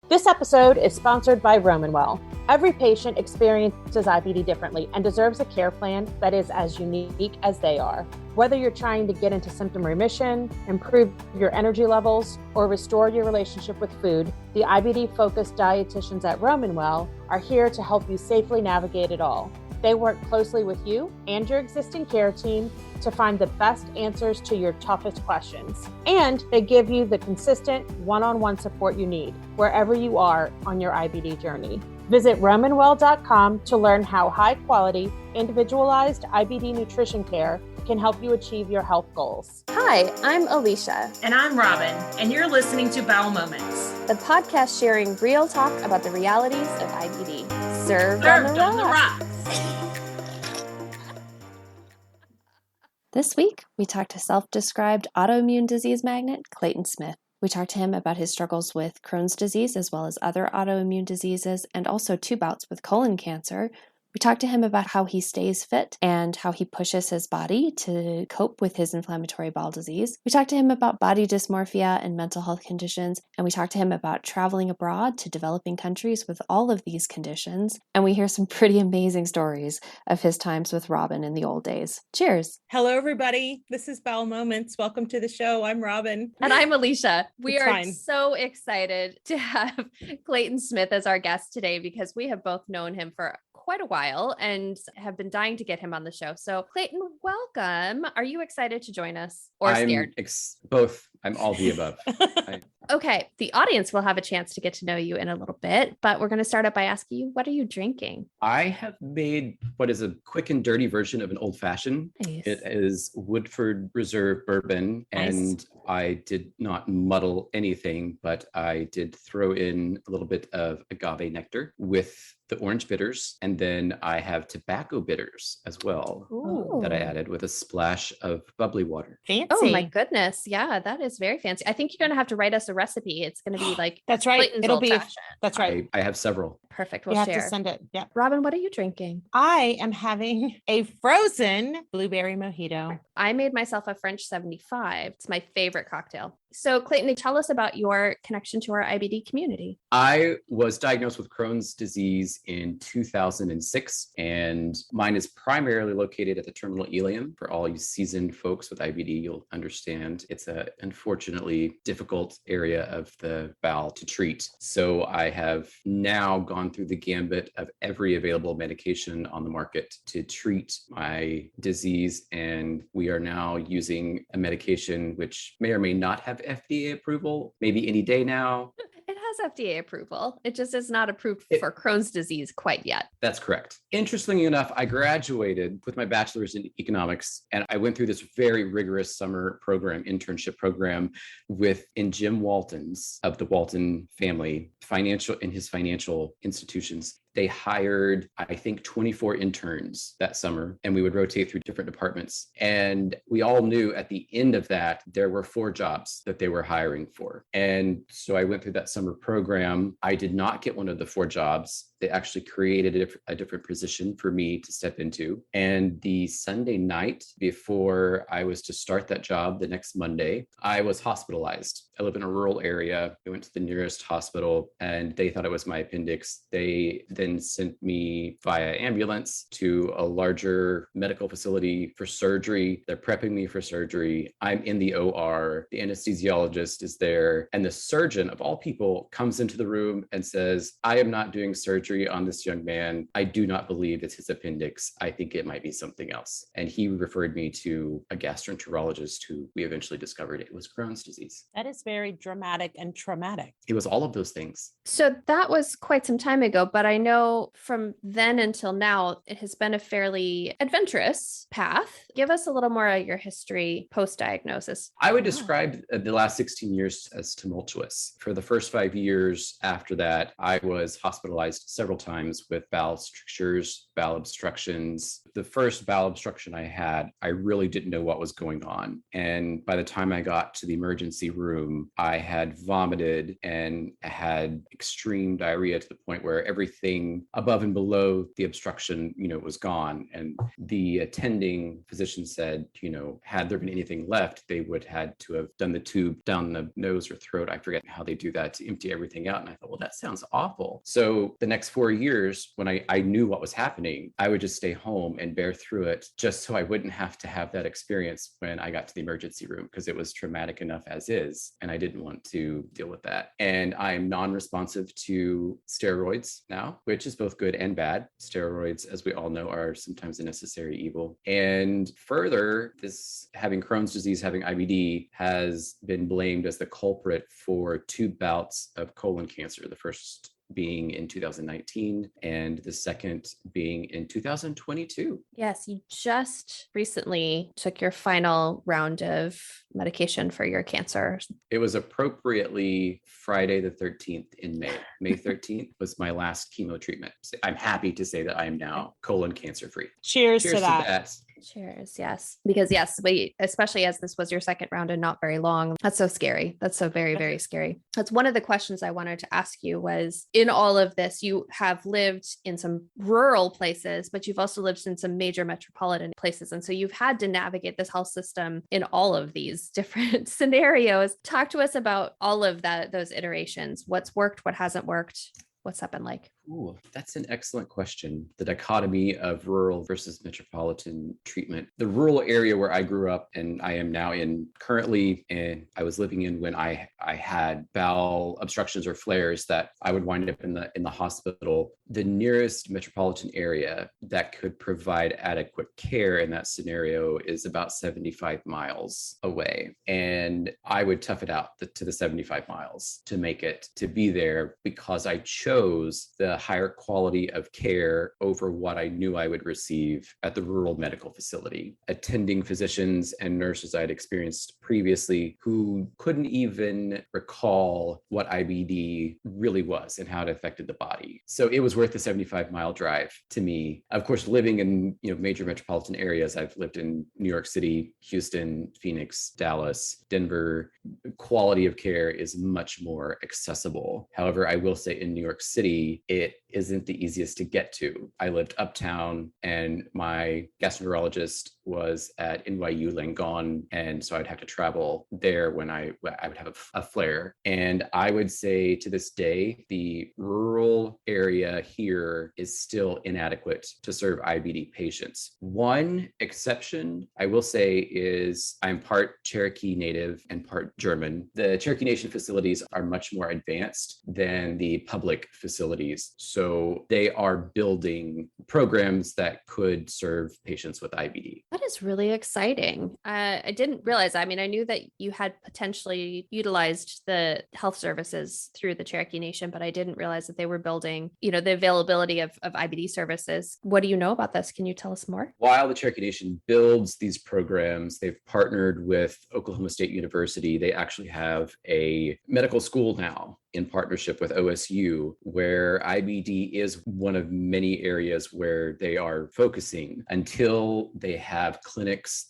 This episode is sponsored by Well. Every patient experiences IBD differently and deserves a care plan that is as unique as they are. Whether you're trying to get into symptom remission, improve your energy levels, or restore your relationship with food, the IBD-focused dietitians at Well are here to help you safely navigate it all. They work closely with you and your existing care team to find the best answers to your toughest questions. And they give you the consistent one-on-one support you need wherever you are on your IBD journey. Visit RomanWell.com to learn how high-quality, individualized IBD nutrition care can help you achieve your health goals. Hi, I'm Alicia. And I'm Robin, and you're listening to Bowel Moments, the podcast sharing real talk about the realities of IBD. Served on the rocks. This week, we talked to self-described autoimmune disease magnate Clayton Smith. We talked to him about his struggles with Crohn's disease as well as other autoimmune diseases, and also 2 bouts with colon cancer. We talked to him about how he stays fit and how he pushes his body to cope with his inflammatory bowel disease. We talked to him about body dysmorphia and mental health conditions, and we talked to him about traveling abroad to developing countries with all of these conditions. And we hear some pretty amazing stories of his times with Robin in the old days. Cheers. Hello, everybody. This is Bowel Moments. Welcome to the show. I'm Robin. And I'm Alicia. We are so excited to have Clayton Smith as our guest today because we have both known him for quite a while and have been dying to get him on the show. So Clayton, welcome. Are you excited to join us or scared? Both. I'm all the above. Okay. The audience will have a chance to get to know you in a little bit, but we're going to start out by asking you, what are you drinking? I have made what is a quick and dirty version of an old fashioned. Nice. It is Woodford Reserve bourbon. Nice. And I did not muddle anything, but I did throw in a little bit of agave nectar with the orange bitters. And then I have tobacco bitters as well. Ooh. That I added with a splash of bubbly water. Fancy. Oh my goodness. Yeah, that is very fancy. I think you're going to have to write us a recipe. It's going to be like That's right. Clayton's It'll old be fashioned. That's right. I have several. Perfect. You We'll have share. to send it. Yeah. Robin, what are you drinking? I am having a frozen blueberry mojito. I made myself a French 75. It's my favorite cocktail. So Clayton, tell us about your connection to our IBD community. I was diagnosed with Crohn's disease in 2006, and mine is primarily located at the terminal ileum. For all you seasoned folks with IBD, you'll understand it's a unfortunately difficult area of the bowel to treat. So I have now gone through the gambit of every available medication on the market to treat my disease, and we are now using a medication which may or may not have FDA approval, maybe any day now. It has FDA approval. It just is not approved for Crohn's disease quite yet. That's correct. Interestingly enough, I graduated with my bachelor's in economics, and I went through this very rigorous summer program, internship program in Jim Walton's of the Walton family, in his financial institutions. They hired, I think, 24 interns that summer, and we would rotate through different departments. And we all knew at the end of that, there were 4 jobs that they were hiring for. And so I went through that summer program. I did not get one of the 4 jobs. They actually created a different position for me to step into. And the Sunday night before I was to start that job the next Monday, I was hospitalized. I live in a rural area. I went to the nearest hospital and they thought it was my appendix. They then sent me via ambulance to a larger medical facility for surgery. They're prepping me for surgery. I'm in the OR. The anesthesiologist is there. And the surgeon, of all people, comes into the room and says, I am not doing surgery on this young man. I do not believe it's his appendix. I think it might be something else. And he referred me to a gastroenterologist who we eventually discovered it was Crohn's disease. That is very dramatic and traumatic. It was all of those things. So that was quite some time ago, but I know from then until now, it has been a fairly adventurous path. Give us a little more of your history post-diagnosis. I would describe the last 16 years as tumultuous. For the first 5 years after that, I was hospitalized several times with bowel strictures, bowel obstructions. The first bowel obstruction I had, I really didn't know what was going on. And by the time I got to the emergency room, I had vomited and had extreme diarrhea to the point where everything above and below the obstruction, was gone. And the attending physician said, had there been anything left, they would had to have done the tube down the nose or throat. I forget how they do that to empty everything out. And I thought, well, that sounds awful. So the next 4 years, when I knew what was happening, I would just stay home and bear through it just so I wouldn't have to have that experience when I got to the emergency room, because it was traumatic enough as is. And I didn't want to deal with that. And I'm non-responsive to steroids now, which is both good and bad. Steroids, as we all know, are sometimes a necessary evil. And further, this having Crohn's disease, having IBD has been blamed as the culprit for 2 bouts of colon cancer. The first being in 2019 and the second being in 2022. Yes, you just recently took your final round of medication for your cancer. It was appropriately Friday the 13th in May. May 13th was my last chemo treatment. I'm happy to say that I am now colon cancer free. Cheers to that. Cheers. Yes. Because especially as this was your second round and not very long. That's so scary. That's so very, very scary. That's one of the questions I wanted to ask you was, in all of this, you have lived in some rural places, but you've also lived in some major metropolitan places. And so you've had to navigate this health system in all of these different scenarios. Talk to us about all of those iterations. What's worked, what hasn't worked. What's that been like? Ooh, that's an excellent question. The dichotomy of rural versus metropolitan treatment. The rural area where I grew up and I am now in currently, and I was living in when I had bowel obstructions or flares that I would wind up in the hospital. The nearest metropolitan area that could provide adequate care in that scenario is about 75 miles away. And I would tough it out to the 75 miles to make it to be there, because I chose the higher quality of care over what I knew I would receive at the rural medical facility. Attending physicians and nurses I had experienced previously who couldn't even recall what IBD really was and how it affected the body. So it was worth the 75-mile drive to me. Of course, living in major metropolitan areas, I've lived in New York City, Houston, Phoenix, Dallas, Denver. Quality of care is much more accessible. However, I will say in New York City, it isn't the easiest to get to. I lived uptown and my gastroenterologist was at NYU Langone. And so I'd have to travel there when I would have a flare. And I would say to this day, the rural area here is still inadequate to serve IBD patients. One exception I will say is I'm part Cherokee Native and part German. The Cherokee Nation facilities are much more advanced than the public facilities. So they are building programs that could serve patients with IBD. That is really exciting. I didn't realize, I knew that you had potentially utilized the health services through the Cherokee Nation, but I didn't realize that they were building, the availability of IBD services. What do you know about this? Can you tell us more? While the Cherokee Nation builds these programs, they've partnered with Oklahoma State University. They actually have a medical school now in partnership with OSU, where IBD is one of many areas where they are focusing until they have clinics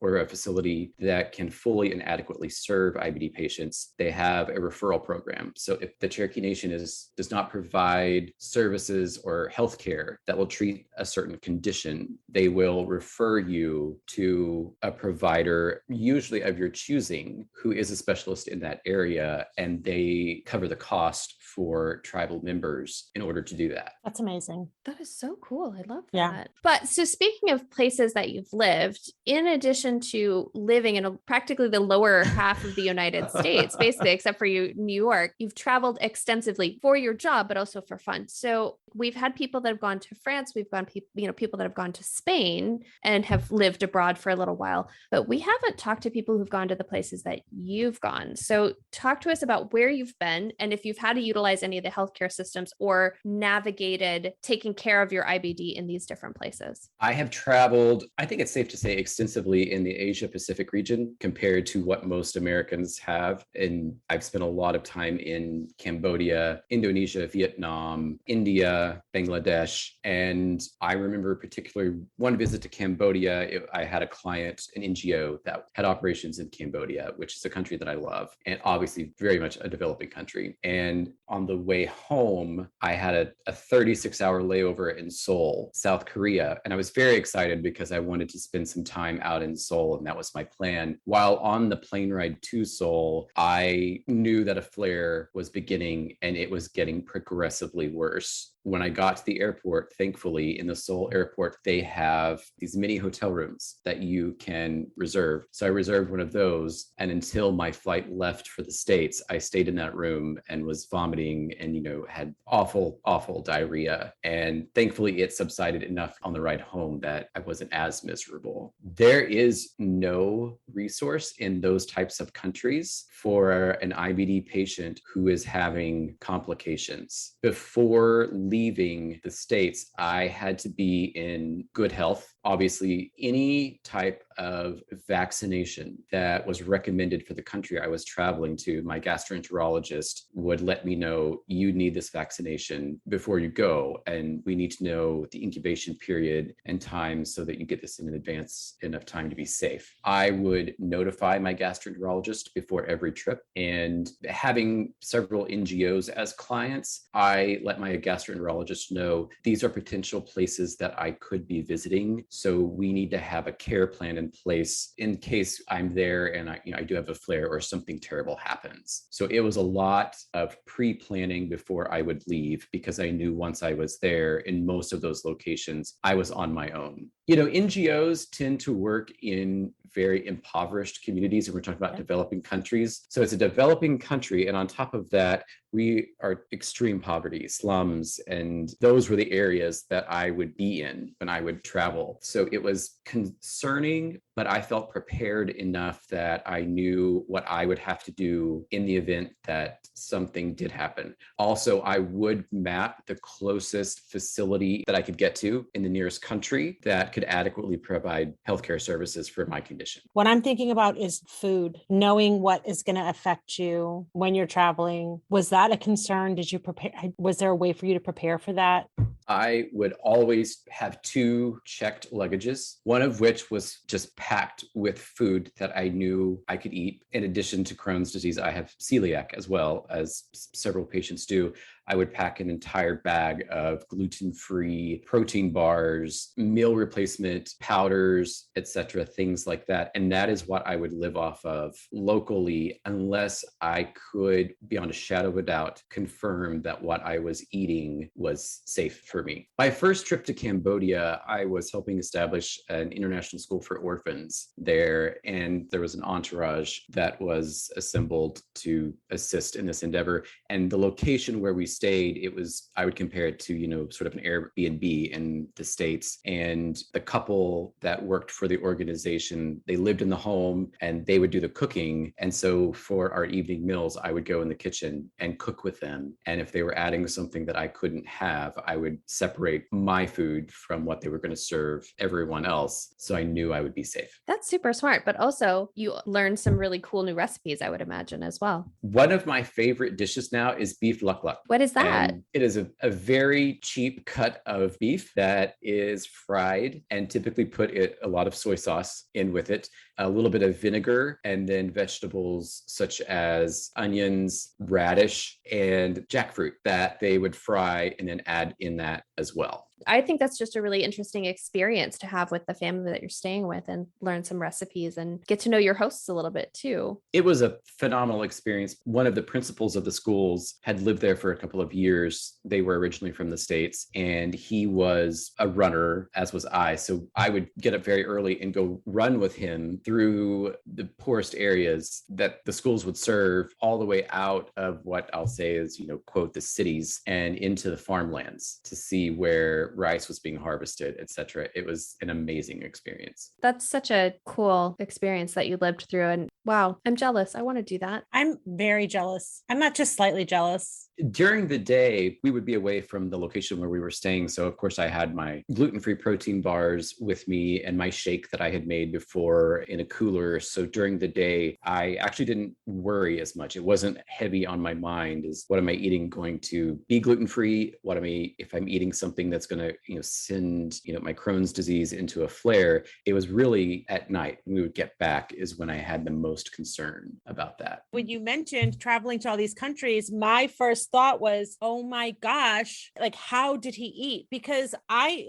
or a facility that can fully and adequately serve IBD patients. They have a referral program. So if the Cherokee Nation does not provide services or healthcare that will treat a certain condition, they will refer you to a provider, usually of your choosing, who is a specialist in that area, and they cover the cost for tribal members in order to do that. That's amazing. That is so cool. I love that. Yeah. But so speaking of places that you've lived, in addition to living in practically the lower half of the United States, basically, except for New York, you've traveled extensively for your job, but also for fun. So we've had people that have gone to France. We've gone people that have gone to Spain and have lived abroad for a little while, but we haven't talked to people who've gone to the places that you've gone. So talk to us about where you've been and if you've had to utilize utilize any of the healthcare systems or navigated taking care of your IBD in these different places? I have traveled, I think it's safe to say, extensively in the Asia Pacific region compared to what most Americans have. And I've spent a lot of time in Cambodia, Indonesia, Vietnam, India, Bangladesh. And I remember particularly one visit to Cambodia. I had a client, an NGO that had operations in Cambodia, which is a country that I love, and obviously very much a developing country. And on the way home, I had a 36-hour layover in Seoul, South Korea. And I was very excited because I wanted to spend some time out in Seoul, and that was my plan. While on the plane ride to Seoul, I knew that a flare was beginning and it was getting progressively worse. When I got to the airport, thankfully, in the Seoul airport, they have these mini hotel rooms that you can reserve. So I reserved one of those. And until my flight left for the States, I stayed in that room and was vomiting and, had awful, awful diarrhea. And thankfully, it subsided enough on the ride home that I wasn't as miserable. There is no resource in those types of countries for an IBD patient who is having complications. Before leaving the States, I had to be in good health. Obviously, any type of vaccination that was recommended for the country I was traveling to, my gastroenterologist would let me know, you need this vaccination before you go. And we need to know the incubation period and time so that you get this in advance enough time to be safe. I would notify my gastroenterologist before every trip. And having several NGOs as clients, I let my gastroenterologist know these are potential places that I could be visiting. So we need to have a care plan in place in case I'm there and I do have a flare or something terrible happens. So it was a lot of pre-planning before I would leave because I knew once I was there in most of those locations, I was on my own. NGOs tend to work in very impoverished communities, and we're talking about developing countries. So it's a developing country. And on top of that, we are extreme poverty, slums, and those were the areas that I would be in when I would travel. So it was concerning, but I felt prepared enough that I knew what I would have to do in the event that something did happen. Also, I would map the closest facility that I could get to in the nearest country that could adequately provide healthcare services for my condition. What I'm thinking about is food, knowing what is going to affect you when you're traveling. Was that a concern? Did you prepare? Was there a way for you to prepare for that? I would always have 2 checked luggages, one of which was just packed with food that I knew I could eat. In addition to Crohn's disease, I have celiac as well, as several patients do. I would pack an entire bag of gluten-free protein bars, meal replacement powders, etc., things like that. And that is what I would live off of locally unless I could, beyond a shadow of a doubt, confirm that what I was eating was safe for me. My first trip to Cambodia, I was helping establish an international school for orphans there, and there was an entourage that was assembled to assist in this endeavor. And the location where we stayed, I would compare it to, sort of an Airbnb in the States. And the couple that worked for the organization, they lived in the home and they would do the cooking. And so for our evening meals, I would go in the kitchen and cook with them. And if they were adding something that I couldn't have, I would separate my food from what they were going to serve everyone else. So I knew I would be safe. That's super smart. But also you learned some really cool new recipes, I would imagine, as well. One of my favorite dishes now is beef luk luk. What is that? And it is a very cheap cut of beef that is fried and typically put a lot of soy sauce in with it, a little bit of vinegar, and then vegetables such as onions, radish, and jackfruit that they would fry and then add in that as well. I think that's just a really interesting experience to have with the family that you're staying with and learn some recipes and get to know your hosts a little bit too. It was a phenomenal experience. One of the principals of the schools had lived there for a couple of years. They were originally from the States, and he was a runner, as was I. So I would get up very early and go run with him through the poorest areas that the schools would serve, all the way out of what I'll say is, quote, the cities and into the farmlands to see where rice was being harvested, etc. It was an amazing experience. That's such a cool experience that you lived through. And Wow. I'm jealous. I want to do that. I'm very jealous. I'm not just slightly jealous. During the day, we would be away from the location where we were staying. So, of course, I had my gluten-free protein bars with me and my shake that I had made before in a cooler. So during the day, I actually didn't worry as much. It wasn't heavy on my mind as what am I eating going to be gluten-free? If I'm eating something that's going to, send, my Crohn's disease into a flare? It was really at night when we would get back is when I had the most concern about that. When you mentioned traveling to all these countries, my first thought was, oh my gosh, like, how did he eat? Because I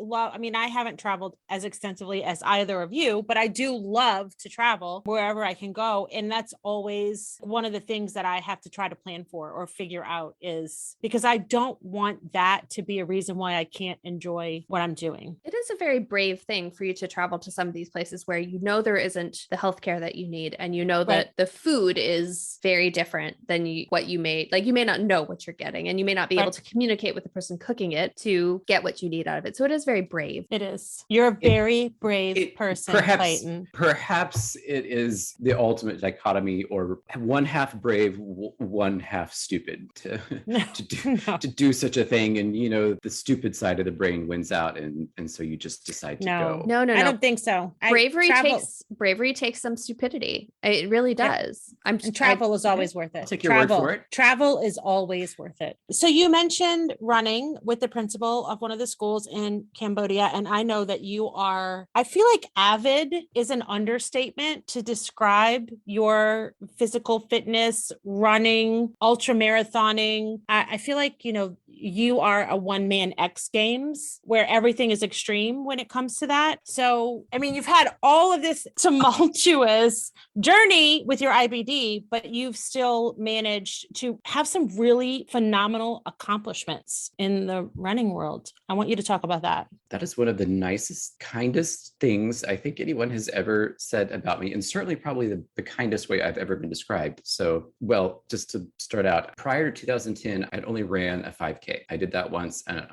haven't traveled as extensively as either of you, but I do love to travel wherever I can go. And that's always one of the things that I have to try to plan for or figure out, is because I don't want that to be a reason why I can't enjoy what I'm doing. It is a very brave thing for you to travel to some of these places where there isn't the healthcare that you need, and that the food is very different than what you made. Like, you may not know what you're getting, and you may not be able to communicate with the person cooking it to get what you need out of it. So it is very brave. It is. You're a very brave person, Clayton. Perhaps it is the ultimate dichotomy, or one half brave, one half stupid to do such a thing. And, the stupid side of the brain wins out. And so you just decide to go. No. I don't think so. Bravery takes some stupidity. It really does. Travel is always worth it. I'll take your word for it. Travel is always worth it. So you mentioned running with the principal of one of the schools in Cambodia. And I know that I feel like avid is an understatement to describe your physical fitness, running, ultra marathoning. I feel like, you are a one-man X Games where everything is extreme when it comes to that. So, you've had all of this tumultuous journey with your IBD, but you've still managed to have some really phenomenal accomplishments in the running world. I want you to talk about that. That is one of the nicest, kindest things I think anyone has ever said about me, and certainly probably the kindest way I've ever been described. So, just to start out, prior to 2010, I'd only ran a 5K. I did that once, and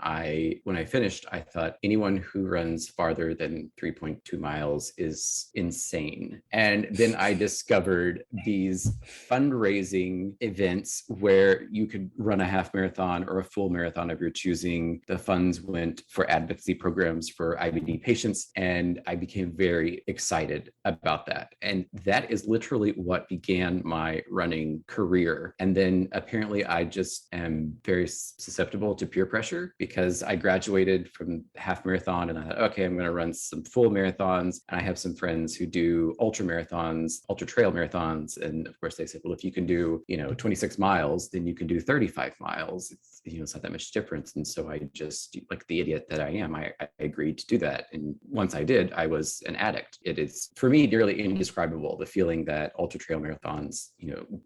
when I finished, I thought anyone who runs farther than 3.2 miles is insane. And then I discovered these fundraising events where you could run a half marathon or a full marathon of your choosing. The funds went for advocacy programs for IBD patients, and I became very excited about that. And that is literally what began my running career. And then apparently I just am very susceptible to peer pressure, because I graduated from half marathon and I thought, okay, I'm going to run some full marathons. And I have some friends who do ultra marathons, ultra trail marathons. And of course they said, well, if you can do, 26 miles, then you can do 35 miles. It's not that much difference. And so I just, like the idiot that I am, I agreed to do that. And once I did, I was an addict. It is, for me, nearly indescribable, the feeling that ultra trail marathons,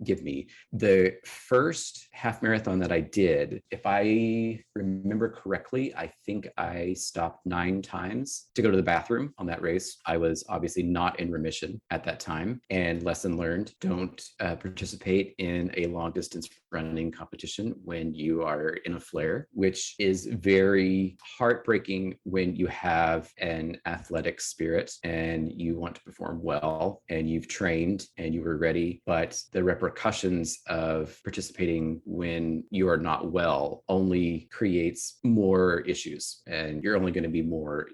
give me. The first half marathon that I did, if I remember correctly, I think I stopped 9 times to go to the bathroom on that race. I was obviously not in remission at that time. And lesson learned, don't participate in a long distance running competition when you are in a flare, which is very heartbreaking when you have an athletic spirit and you want to perform well and you've trained and you were ready, but the repercussions of participating when you are not well only creates more issues, and you're only going to be more,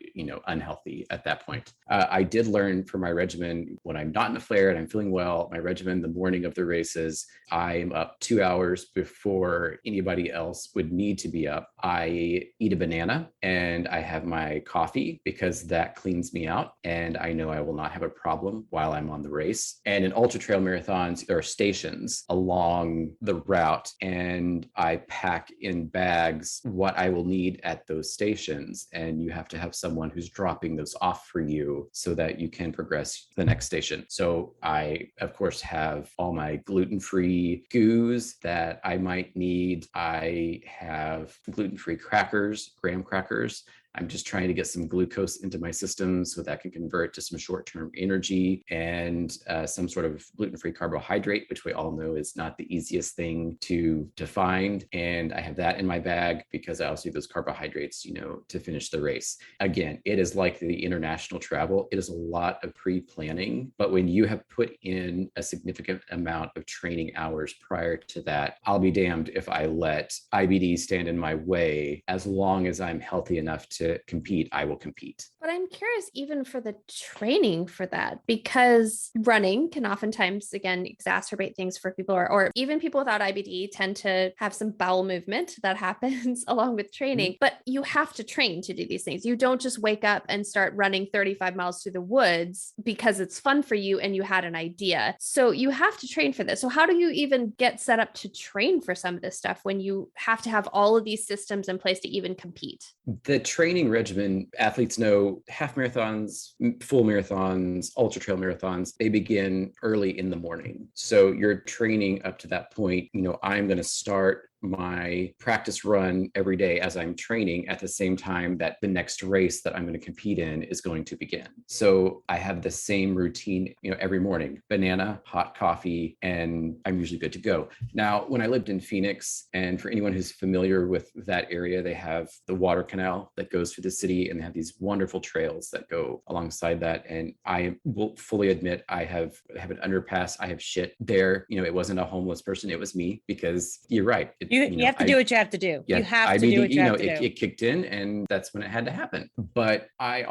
unhealthy at that point. I did learn from my regimen, when I'm not in a flare and I'm feeling well, my regimen the morning of the races, I'm up 2 hours before anybody else would need to be up. I eat a banana and I have my coffee because that cleans me out, and I know I will not have a problem while I'm on the race. And in ultra trail marathons, there are stations along the route, and I pack in bags what I will need at those stations, and you have to have someone who's dropping those off for you so that you can progress to the next station. So I, of course, have all my gluten-free goos that I might need. I have gluten-free crackers, graham crackers. I'm just trying to get some glucose into my system so that can convert to some short-term energy and some sort of gluten-free carbohydrate, which we all know is not the easiest thing to find. And I have that in my bag because I also need those carbohydrates, to finish the race. Again, it is like the international travel. It is a lot of pre-planning, but when you have put in a significant amount of training hours prior to that, I'll be damned if I let IBD stand in my way. As long as I'm healthy enough to compete, I will compete. But I'm curious even for the training for that, because running can oftentimes, again, exacerbate things for people, or even people without IBD tend to have some bowel movement that happens along with training, but you have to train to do these things. You don't just wake up and start running 35 miles through the woods because it's fun for you and you had an idea. So you have to train for this. So how do you even get set up to train for some of this stuff when you have to have all of these systems in place to even compete? The training regimen, athletes know half marathons, full marathons, ultra trail marathons, they begin early in the morning. So you're training up to that point. I'm going to start my practice run every day as I'm training at the same time that the next race that I'm going to compete in is going to begin. So I have the same routine, every morning: banana, hot coffee, and I'm usually good to go. Now, when I lived in Phoenix, and for anyone who's familiar with that area, they have the water canal that goes through the city, and they have these wonderful trails that go alongside that. And I will fully admit, I have an underpass. I have shit there. It wasn't a homeless person. It was me, because you're right. You have to do what you have to do. Yeah, you have to do what you have to do. It kicked in, and that's when it had to happen. But I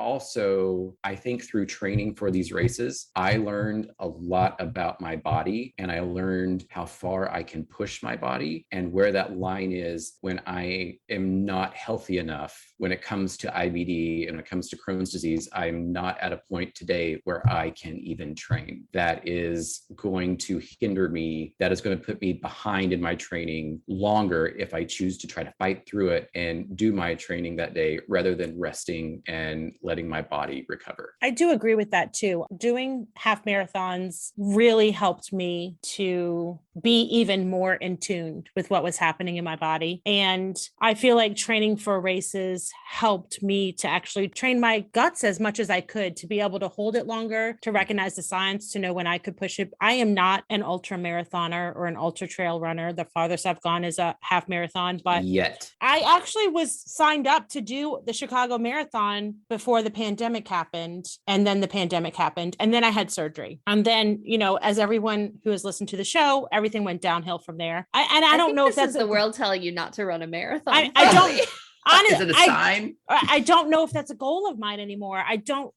think through training for these races, I learned a lot about my body, and I learned how far I can push my body and where that line is when I am not healthy enough. When it comes to IBD and when it comes to Crohn's disease, I'm not at a point today where I can even train. That is going to hinder me. That is going to put me behind in my training longer if I choose to try to fight through it and do my training that day rather than resting and letting my body recover. I do agree with that too. Doing half marathons really helped me to be even more in tune with what was happening in my body. And I feel like training for races helped me to actually train my guts as much as I could, to be able to hold it longer, to recognize the signs, to know when I could push it. I am not an ultra marathoner or an ultra trail runner. The farthest I've gone is a half marathon, but yet I actually was signed up to do the Chicago Marathon before the pandemic happened. And then the pandemic happened. And then I had surgery. And then, as everyone who has listened to the show, everything went downhill from there. I don't know if that's the world telling you not to run a marathon. I don't. Honestly, is it a sign? I don't know if that's a goal of mine anymore.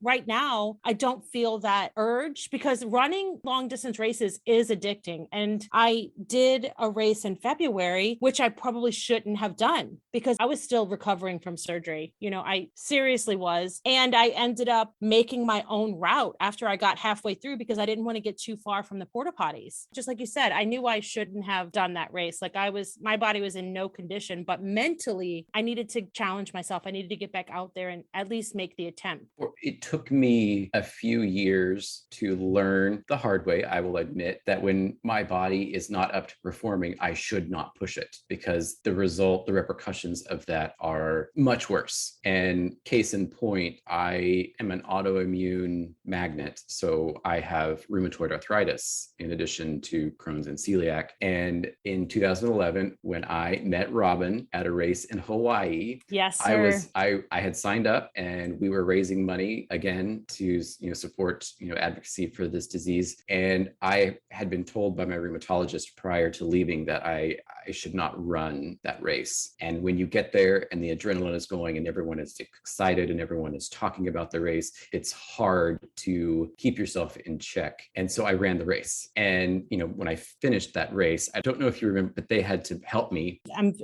Right now, I don't feel that urge, because running long distance races is addicting. And I did a race in February, which I probably shouldn't have done because I was still recovering from surgery. I seriously was. And I ended up making my own route after I got halfway through because I didn't want to get too far from the porta potties. Just like you said, I knew I shouldn't have done that race. My body was in no condition, but mentally I needed to challenge myself. I needed to get back out there and at least make the attempt. It took me a few years to learn the hard way, I will admit, that when my body is not up to performing, I should not push it, because the repercussions of that are much worse. And case in point, I am an autoimmune magnet. So I have rheumatoid arthritis in addition to Crohn's and celiac. And in 2011, when I met Robin at a race in Hawaii, yes, sir. I had signed up, and we were raising money again to support advocacy for this disease. And I had been told by my rheumatologist prior to leaving that I should not run that race. And when you get there and the adrenaline is going and everyone is excited and everyone is talking about the race, it's hard to keep yourself in check. And so I ran the race. And when I finished that race, I don't know if you remember, but they had to help me.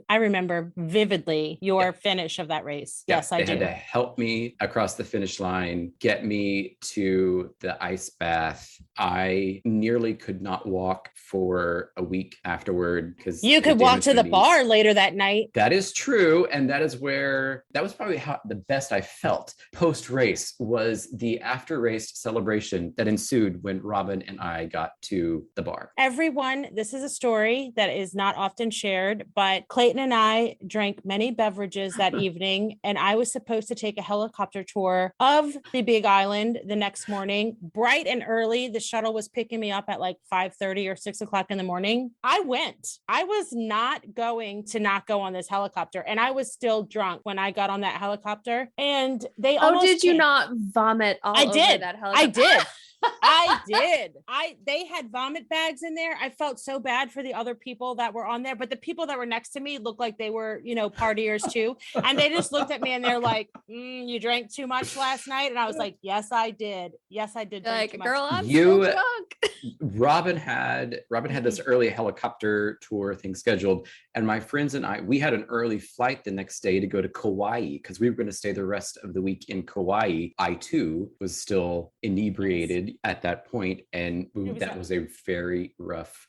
I remember vividly your finish of that race. Yeah, yes, I do. They had to help me across the finish line, get me to the ice bath. I nearly could not walk for a week afterward because you could walk to the bar later that night. That is true. And that was probably the best I felt post race was the after race celebration that ensued when Robin and I got to the bar. Everyone, this is a story that is not often shared, but Clayton and I drank many beverages beverages that evening. And I was supposed to take a helicopter tour of the Big Island the next morning, bright and early. The shuttle was picking me up at like 5:30 or 6 o'clock in the morning. I went. I was not going to not go on this helicopter. And I was still drunk when I got on that helicopter. And they almost did you not vomit all over that helicopter? I did. I did. They had vomit bags in there. I felt so bad for the other people that were on there, but the people that were next to me looked like they were, partiers too. And they just looked at me and they're like, you drank too much last night. And I was like, yes, I did. Yes, I did. Like, girl, I'm still drunk. Robin had this early helicopter tour thing scheduled. And my friends and we had an early flight the next day to go to Kauai because we were going to stay the rest of the week in Kauai. I too was still inebriated at that point, and that was a very rough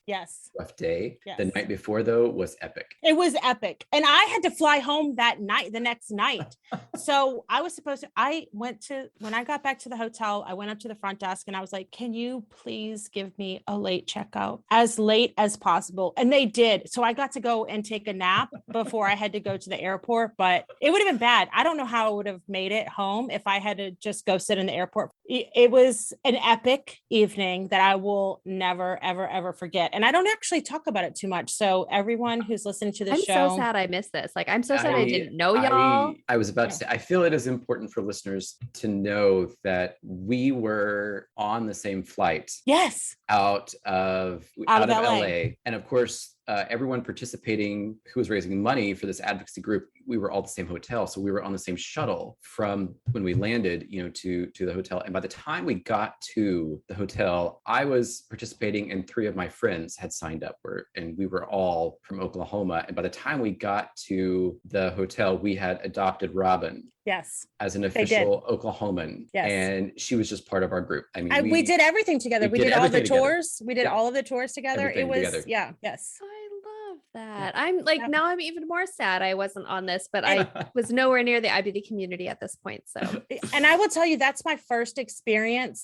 day. Yes. The night before, though, was epic. It was epic, and I had to fly home the next night. So when I got back to the hotel, I went up to the front desk and I was like, "Can you please give me a late checkout, as late as possible?" And they did. So I got to go and take a nap before I had to go to the airport. But it would have been bad. I don't know how I would have made it home if I had to just go sit in the airport. It was an epic evening that I will never, ever, ever forget. And I don't actually talk about it too much. So everyone who's listening to this show. I'm so sad I missed this. Like, I'm so sad I didn't know y'all. I was about to say, I feel it is important for listeners to know that we were on the same flight. Yes. Out of LA. And of course, everyone participating who was raising money for this advocacy group, we were all at the same hotel. So we were on the same shuttle from when we landed, to the hotel. And by the time we got to the hotel, I was participating and 3 of my friends had signed up and we were all from Oklahoma. And by the time we got to the hotel, we had adopted Robin. Yes. As an official Oklahoman. Yes. And she was just part of our group. I mean, we did everything together. We did all the tours. We did all of the tours together. Everything it was, together. Yeah. Yes. I love that. I'm like, now I'm even more sad I wasn't on this, but I was nowhere near the IBD community at this point. So, and I will tell you, that's my first experience,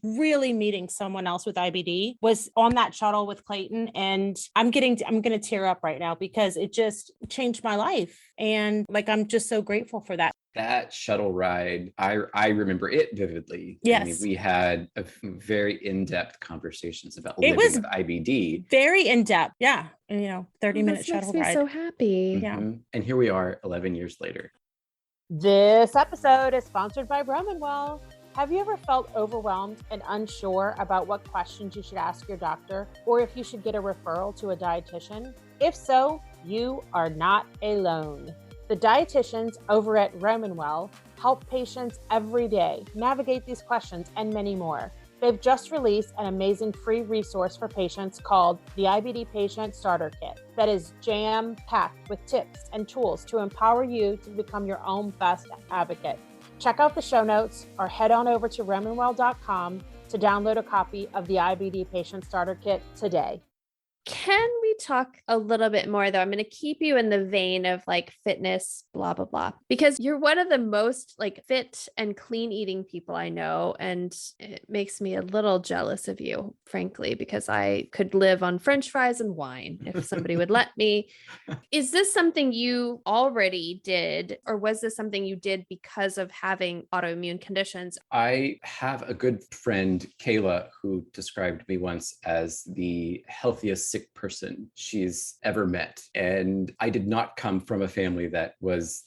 really meeting someone else with IBD was on that shuttle with Clayton. And I'm going to tear up right now because it just changed my life. And I'm just so grateful for that. That shuttle ride, I remember it vividly. Yes. I mean, we had a very in-depth conversations about living with IBD. Very in-depth. Yeah. And, 30-minute shuttle ride. Makes me so happy. Mm-hmm. Yeah. And here we are 11 years later. This episode is sponsored by Well. Have you ever felt overwhelmed and unsure about what questions you should ask your doctor or if you should get a referral to a dietitian? If so, you are not alone. The dietitians over at Well help patients every day navigate these questions and many more. They've just released an amazing free resource for patients called the IBD Patient Starter Kit that is jam-packed with tips and tools to empower you to become your own best advocate. Check out the show notes or head on over to RomanWell.com to download a copy of the IBD Patient Starter Kit today. Can we talk a little bit more, though? I'm going to keep you in the vein of fitness, blah, blah, blah, because you're one of the most fit and clean eating people I know. And it makes me a little jealous of you, frankly, because I could live on French fries and wine if somebody would let me. Is this something you already did, or was this something you did because of having autoimmune conditions? I have a good friend, Kayla, who described me once as the healthiest sick person she's ever met. And I did not come from a family that was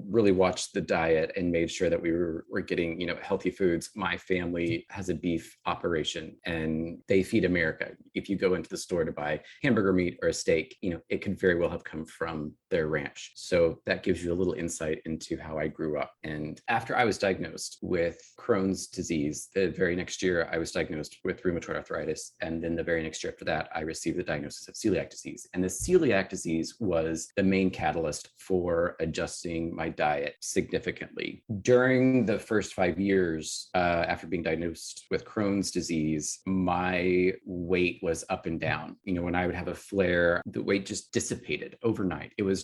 really watched the diet and made sure that we were getting, healthy foods. My family has a beef operation and they feed America. If you go into the store to buy hamburger meat or a steak, it could very well have come from their ranch. So that gives you a little insight into how I grew up. And after I was diagnosed with Crohn's disease, the very next year I was diagnosed with rheumatoid arthritis. And then the very next year after that, I received the diagnosis of celiac disease. And the celiac disease was the main catalyst for adjusting my diet significantly. During the first 5 years after being diagnosed with Crohn's disease, my weight was up and down. When I would have a flare, the weight just dissipated overnight. It was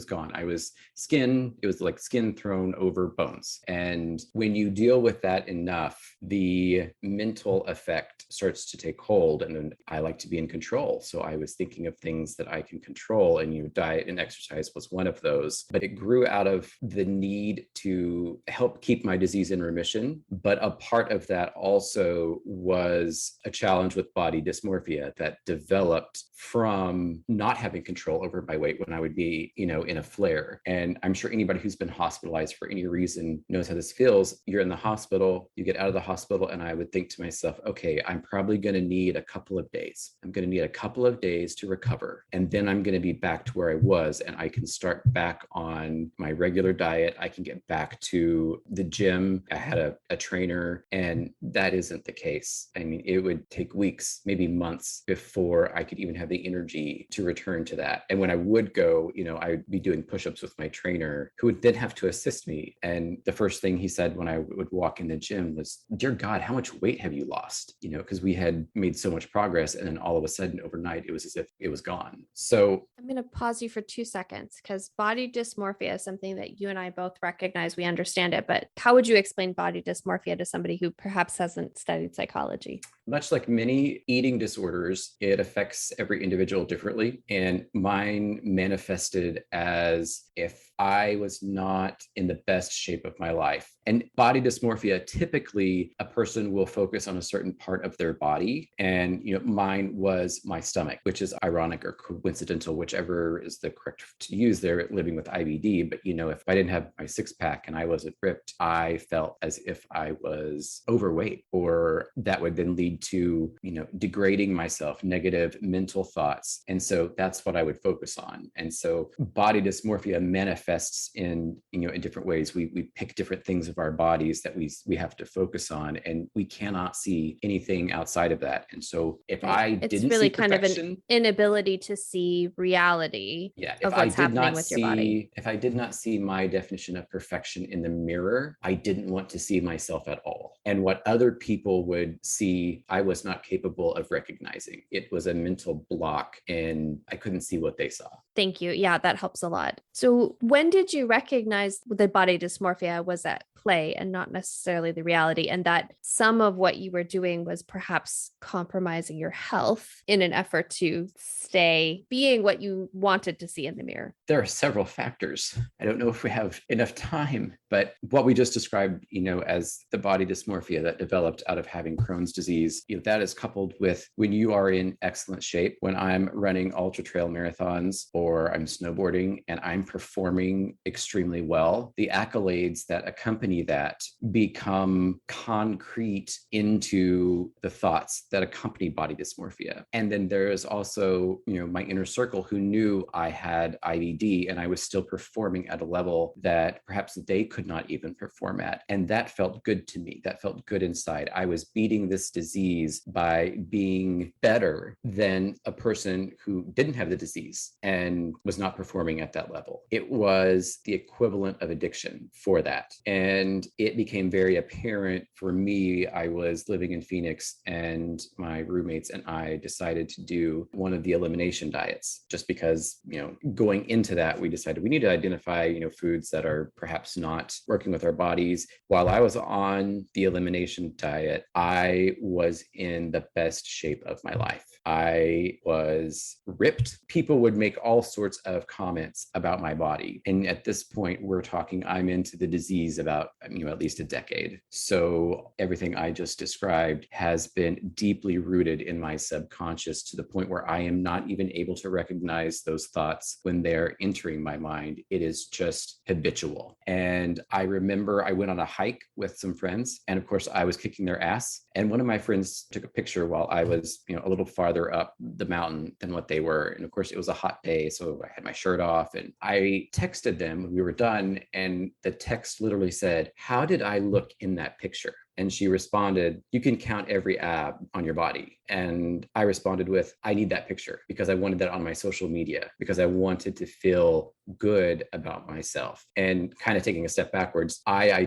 gone. It was like skin thrown over bones. And when you deal with that enough, the mental effect starts to take hold. And then I like to be in control. So I was thinking of things that I can control, and diet and exercise was one of those. But it grew out of the need to help keep my disease in remission. But a part of that also was a challenge with body dysmorphia that developed from not having control over my weight when I would be, in a flare. And I'm sure anybody who's been hospitalized for any reason knows how this feels. You're in the hospital, you get out of the hospital, and I would think to myself, okay, I'm probably going to need a couple of days. I'm going to need a couple of days to recover. And then I'm going to be back to where I was, and I can start back on my regular diet. I can get back to the gym. I had a trainer, and that isn't the case. I mean, it would take weeks, maybe months before I could even have the energy to return to that. And when I would go, I would be doing push-ups with my trainer, who would then have to assist me. And the first thing he said when I would walk in the gym was, "Dear God, how much weight have you lost?" Because we had made so much progress, and then all of a sudden overnight, it was as if it was gone. So I'm going to pause you for 2 seconds, because body dysmorphia is something that you and I both recognize. We understand it, but how would you explain body dysmorphia to somebody who perhaps hasn't studied psychology? Much like many eating disorders, it affects every individual differently. And mine manifested as if I was not in the best shape of my life. And body dysmorphia, typically a person will focus on a certain part of their body. And, mine was my stomach, which is ironic or coincidental, whichever is the correct to use there, living with IBD. But, if I didn't have my six pack and I wasn't ripped, I felt as if I was overweight, or that would then lead to, degrading myself, negative mental thoughts. And so that's what I would focus on. And so body dysmorphia manifests in different ways. We pick different things of our bodies that we have to focus on, and we cannot see anything outside of that. And so if I didn't really see kind of an inability to see reality of what's happening with your body. If I did not see my definition of perfection in the mirror, I didn't want to see myself at all. And what other people would see, I was not capable of recognizing. It was a mental block, and I couldn't see what they saw. Thank you. Yeah, that helps a lot. So when did you recognize that body dysmorphia was at play and not necessarily the reality, and that some of what you were doing was perhaps compromising your health in an effort to stay being what you wanted to see in the mirror? There are several factors. I don't know if we have enough time, but what we just described, as the body dysmorphia that developed out of having Crohn's disease, that is coupled with when you are in excellent shape. When I'm running ultra trail marathons, or I'm snowboarding and I'm performing extremely well, the accolades that accompany that become concrete into the thoughts that accompany body dysmorphia. And then there is also, my inner circle who knew I had IBD, and I was still performing at a level that perhaps they could not even perform at. And that felt good to me. That felt good inside. I was beating this disease by being better than a person who didn't have the disease and was not performing at that level. It was the equivalent of addiction for that. And it became very apparent for me. I was living in Phoenix, and my roommates and I decided to do one of the elimination diets, just because, going into that, we decided we need to identify, foods that are perhaps not working with our bodies. While I was on the elimination diet, I was in the best shape of my life. I was ripped. People would make all sorts of comments about my body. And at this point, we're talking, I'm into the disease about, at least a decade. So everything I just described has been deeply rooted in my subconscious, to the point where I am not even able to recognize those thoughts when they're entering my mind. It is just habitual. And I remember I went on a hike with some friends, and of course I was kicking their ass. And one of my friends took a picture while I was, a little farther up the mountain than what they were. And of course it was a hot day, so I had my shirt off, and I texted them when we were done. And the text literally said, "How did I look in that picture?" And she responded, "You can count every ab on your body." And I responded with, "I need that picture," because I wanted that on my social media, because I wanted to feel good about myself. And kind of taking a step backwards, I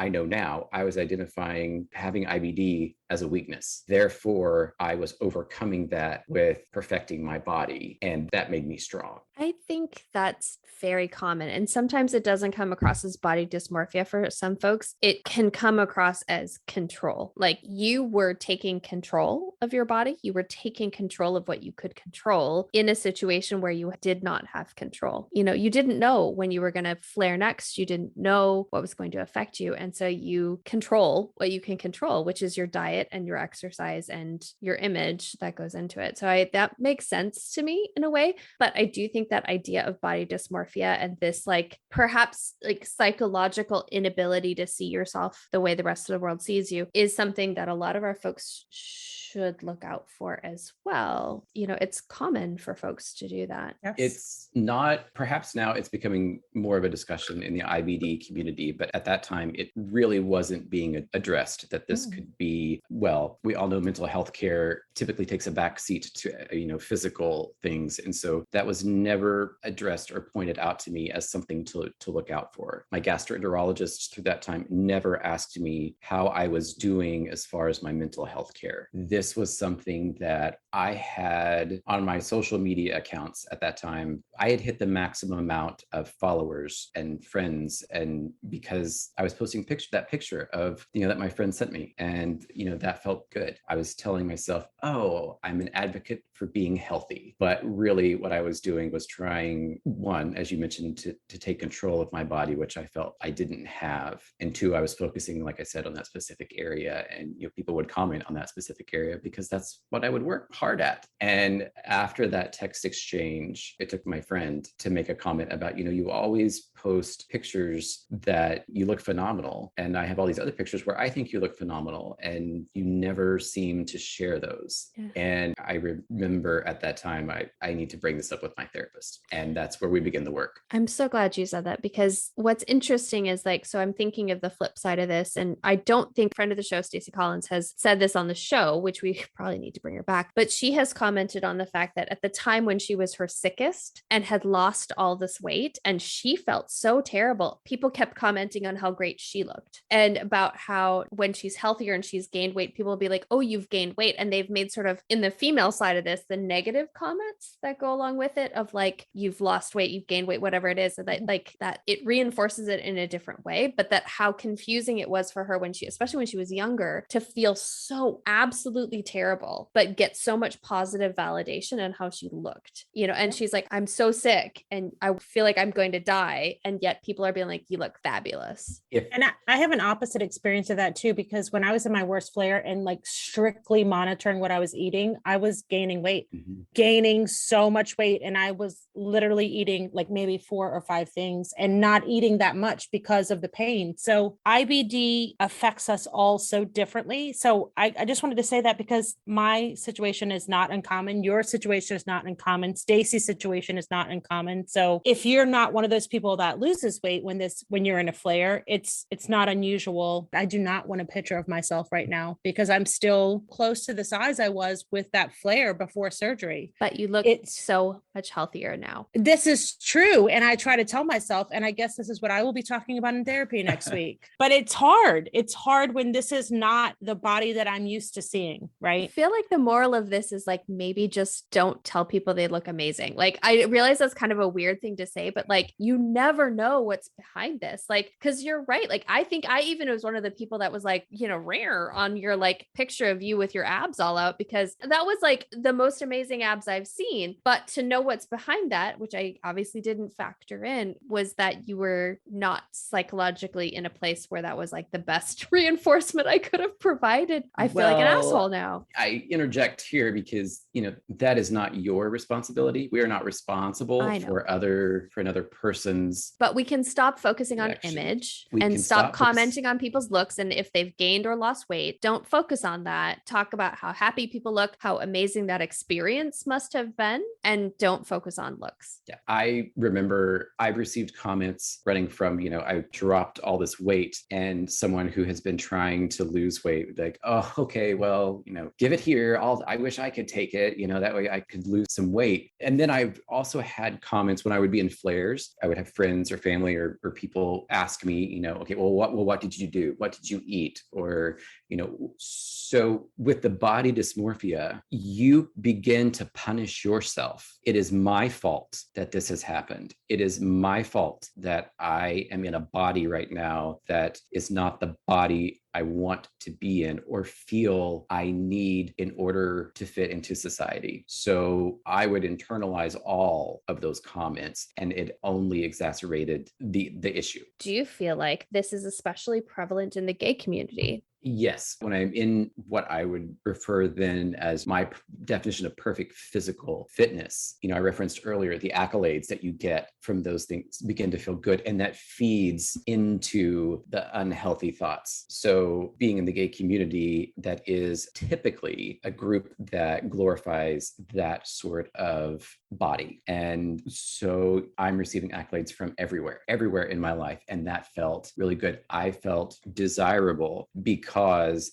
know now, I was identifying having IBD as a weakness. Therefore, I was overcoming that with perfecting my body, and that made me strong. I think that's very common. And sometimes it doesn't come across as body dysmorphia for some folks. It can come across as control. Like you were taking control of your body. You were taking control of what you could control in a situation where you did not have control. You know, you didn't know when you were going to flare next. You didn't know what was going to affect you. And so you control what you can control, which is your diet and your exercise and your image that goes into it. So that makes sense to me in a way. But I do think that idea of body dysmorphia and this perhaps psychological inability to see yourself the way the rest of the world sees you is something that a lot of our folks should look out for as well. You know, it's common for folks to do that. Yes. It's not, perhaps now it's becoming more of a discussion in the IBD community, but at that time, it really wasn't being addressed that this could be, well, we all know mental health care typically takes a backseat to, physical things. And so that was never addressed or pointed out to me as something to look out for. My gastroenterologist through that time never asked me how I was doing as far as my mental health care. This was something that I had on my social media accounts at that time. I had hit the maximum amount of followers and friends, and because I was posting that picture of, that my friend sent me, and, that felt good. I was telling myself, oh, I'm an advocate for being healthy. But really what I was doing was trying, one, as you mentioned, to take control of my body, which I felt I didn't have. And two, I was focusing, like I said, on that specific area, and people would comment on that specific area because that's what I would work hard at. And after that text exchange, it took my friend to make a comment about, you always post pictures that you look phenomenal. And I have all these other pictures where I think you look phenomenal, and you never seem to share those. Yeah. And I remember at that time, I need to bring this up with my therapist. And that's where we begin the work. I'm so glad you said that, because what's interesting is so I'm thinking of the flip side of this. And I don't think friend of the show, Stacey Collins, has said this on the show, which we probably need to bring her back. But she has commented on the fact that at the time when she was her sickest and had lost all this weight and she felt so terrible, people kept commenting on how great she looked and about how when she's healthier and she's gained weight, people will be like, oh, you've gained weight. And they've made sort of, in the female side of this, the negative comments that go along with it of you've lost weight, you've gained weight, whatever it is, so that it reinforces it in a different way. But that how confusing it was for her especially when she was younger, to feel so absolutely terrible, but get so much positive validation on how she looked, and she's like, I'm so sick and I feel like I'm going to die. And yet people are being like, you look fabulous. And I have an opposite experience of that too, because when I was in my worst flare and strictly monitoring what I was eating, I was gaining weight, gaining so much weight. And I was literally eating maybe 4 or 5 things and not eating that much because of the pain. So IBD affects us all so differently. So I just wanted to say that because my situation is not uncommon. Your situation is not uncommon. Stacey's situation is not uncommon. So if you're not one of those people that loses weight when you're in a flare, it's not unusual. I do not want a picture of myself right now because I'm still close to the size I was with that flare before surgery. But you look so much healthier now. This is true. And I try to tell myself, and I guess this is what I will be talking about in therapy next week, but it's hard. It's hard when this is not the body that I'm used to seeing, right? I feel like the moral of this is maybe just don't tell people they look amazing. I realize that's kind of a weird thing to say, but you never know what's behind this. Cause you're right. I think I even was one of the people that was rare on your picture of you with your abs all out, because that was the most amazing abs I've seen. But to know what's behind that, which I obviously didn't factor in, was that you were not psychologically in a place where that was the best reinforcement I could have provided. I feel like an asshole now. I interject here because, that is not your responsibility. We are not responsible for another person's. But we can stop focusing on image and stop commenting on people's looks. And if they've gained or lost weight, don't focus on that. Talk about how happy people look, how amazing that experience must have been, and don't focus on looks. Yeah, I remember I've received comments running from, I dropped all this weight, and someone who has been trying to lose weight, oh, okay, well, give it here. I wish I could take it, that way I could lose some weight. And then I've also had comments comments when I would be in flares. I would have friends or family or people ask me, okay, what did you do? What did you eat? Or, so with the body dysmorphia, you begin to punish yourself. It is my fault that this has happened. It is my fault that I am in a body right now that is not the body I want to be in or feel I need in order to fit into society. So I would internalize all of those comments, and it only exacerbated the issue. Do you feel like this is especially prevalent in the gay community? Yes. When I'm in what I would refer then as my definition of perfect physical fitness, I referenced earlier the accolades that you get from those things begin to feel good. And that feeds into the unhealthy thoughts. So being in the gay community, that is typically a group that glorifies that sort of body. And so I'm receiving accolades from everywhere in my life. And that felt really good. I felt desirable because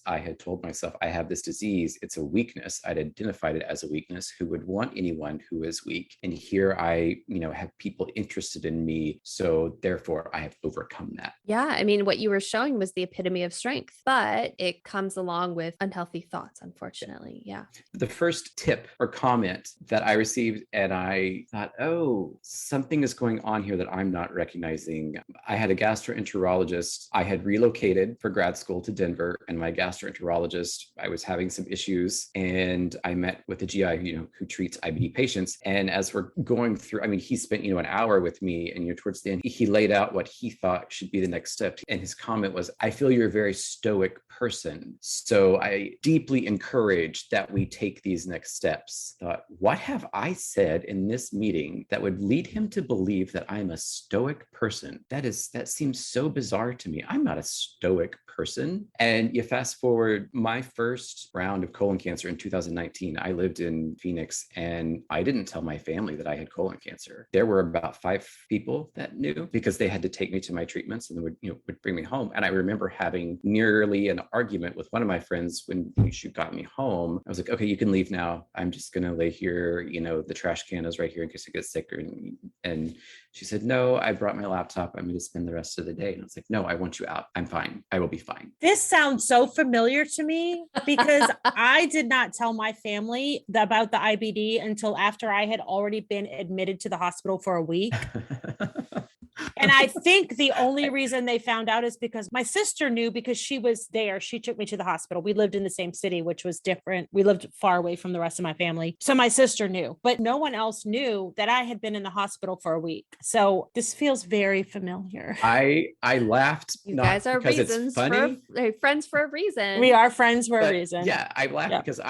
I had told myself I have this disease. It's a weakness. I'd identified it as a weakness. Who would want anyone who is weak? And here I, have people interested in me. So therefore I have overcome that. Yeah. I mean, what you were showing was the epitome of strength, but it comes along with unhealthy thoughts, unfortunately. Yeah. The first tip or comment that I received, and I thought, oh, something is going on here that I'm not recognizing. I had a gastroenterologist. I had relocated for grad school to Denver, and my gastroenterologist, I was having some issues, and I met with a GI, who treats IBD patients. And as we're going through, he spent, an hour with me, and towards the end, he laid out what he thought should be the next step. And his comment was, I feel you're a very stoic person. So I deeply encourage that we take these next steps. Thought, what have I said in this meeting that would lead him to believe that I'm a stoic person? That seems so bizarre to me. I'm not a stoic person. And you fast forward, my first round of colon cancer in 2019, I lived in Phoenix, and I didn't tell my family that I had colon cancer. There were about 5 people that knew because they had to take me to my treatments and then would bring me home. And I remember having nearly an argument with one of my friends when she got me home. I was like, okay, you can leave now. I'm just going to lay here. The trash can is right here in case I get sick. And she said, no, I brought my laptop. I'm going to spend the rest of the day. And I was like, no, I want you out. I'm fine. I will be fine. This sounds so familiar to me because I did not tell my family about the IBD until after I had already been admitted to the hospital for a week. And I think the only reason they found out is because my sister knew because she was there. She took me to the hospital. We lived in the same city, which was different. We lived far away from the rest of my family. So my sister knew, but no one else knew that I had been in the hospital for a week. So this feels very familiar. I laughed. You guys are reasons friends for a reason. We are friends for a reason. Yeah, I laughed because